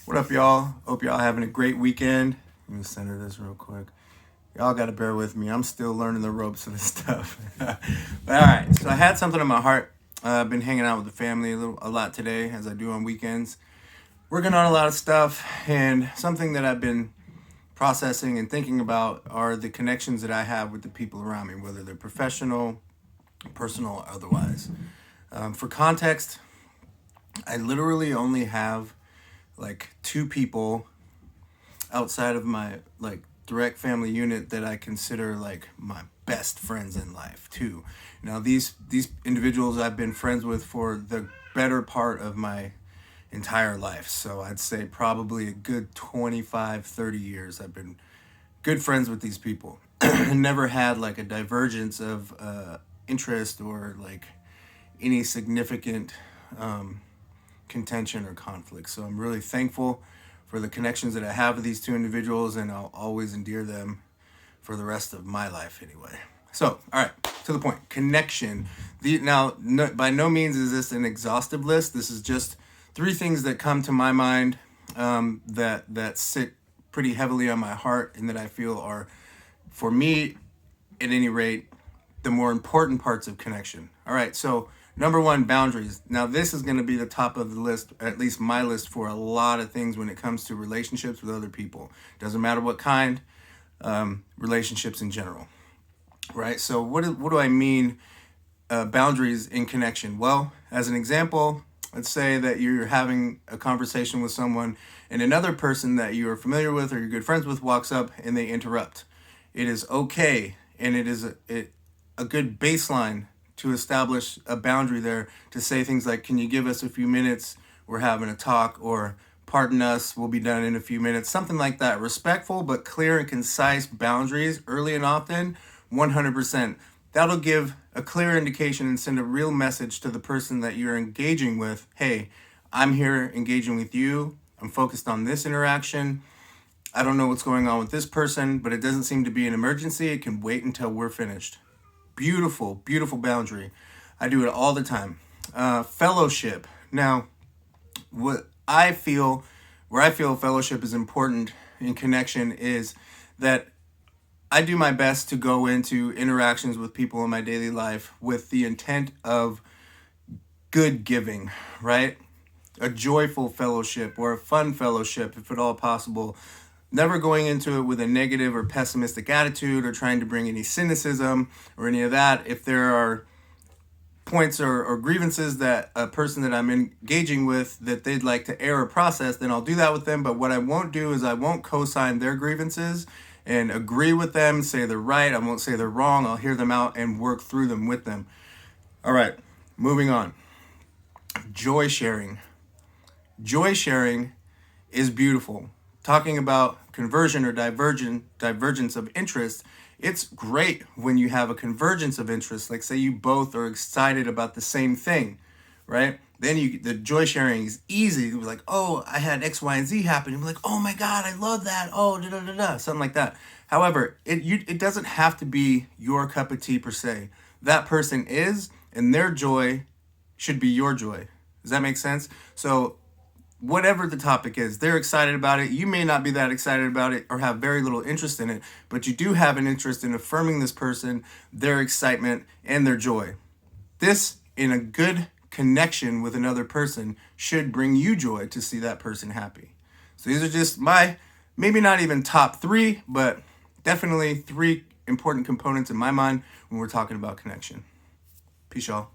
What up, y'all? Hope y'all having a great weekend. Let me center this real quick. Y'all got to bear with me. I'm still learning the ropes of this stuff. But all right, so I had something on my heart. I've been hanging out with the family a lot today, as I do on weekends. Working on a lot of stuff, and something that I've been processing and thinking about are the connections that I have with the people around me, whether they're professional, personal, or otherwise. For context, I literally only have like two people outside of my like direct family unit that I consider like my best friends in life too. Now these individuals I've been friends with for the better part of my entire life. So I'd say probably a good 25, 30 years I've been good friends with these people. Never had like a divergence of interest or like any significant contention or conflict. So I'm really thankful for the connections that I have with these two individuals, and I'll always endear them for the rest of my life anyway. So, all right, to the point. Connection. By no means is this an exhaustive list. This is just three things that come to my mind that sit pretty heavily on my heart and that I feel are, for me, at any rate, the more important parts of connection. All right, so number one, boundaries. Now, this is going to be the top of the list, at least my list, for a lot of things when it comes to relationships with other people. Doesn't matter what kind, relationships in general, right? So what do I mean boundaries in connection? Well, as an example, let's say that you're having a conversation with someone and another person that you're familiar with or you're good friends with walks up and they interrupt. It is okay, and it is a good baseline to establish a boundary there, to say things like, can you give us a few minutes? We're having a talk, or pardon us, we'll be done in a few minutes. Something like that. Respectful but clear and concise boundaries early and often, 100%. That'll give a clear indication and send a real message to the person that you're engaging with. Hey, I'm here engaging with you. I'm focused on this interaction. I don't know what's going on with this person, but it doesn't seem to be an emergency. It can wait until we're finished. Beautiful, beautiful boundary. I do it all the time. Fellowship. Now, where I feel fellowship is important in connection is that I do my best to go into interactions with people in my daily life with the intent of good giving, right? A joyful fellowship or a fun fellowship, if at all possible. Never going into it with a negative or pessimistic attitude or trying to bring any cynicism or any of that. If there are points or grievances that a person that I'm engaging with that they'd like to air or process, then I'll do that with them. But what I won't do is I won't co-sign their grievances and agree with them, say they're right. I won't say they're wrong. I'll hear them out and work through them with them. All right, moving on. Joy sharing. Joy sharing is beautiful. Talking about conversion or divergence of interest, it's great when you have a convergence of interest. Like say you both are excited about the same thing, right? Then the joy sharing is easy. It was like, oh, I had X, Y, and Z happen. You're like, oh my God, I love that. Oh, da da da da, something like that. However, it doesn't have to be your cup of tea per se. That person is, and their joy should be your joy. Does that make sense? So whatever the topic is, they're excited about it. You may not be that excited about it or have very little interest in it, but you do have an interest in affirming this person, their excitement, and their joy. This, in a good connection with another person, should bring you joy to see that person happy. So these are just my, maybe not even top three, but definitely three important components in my mind when we're talking about connection. Peace, y'all.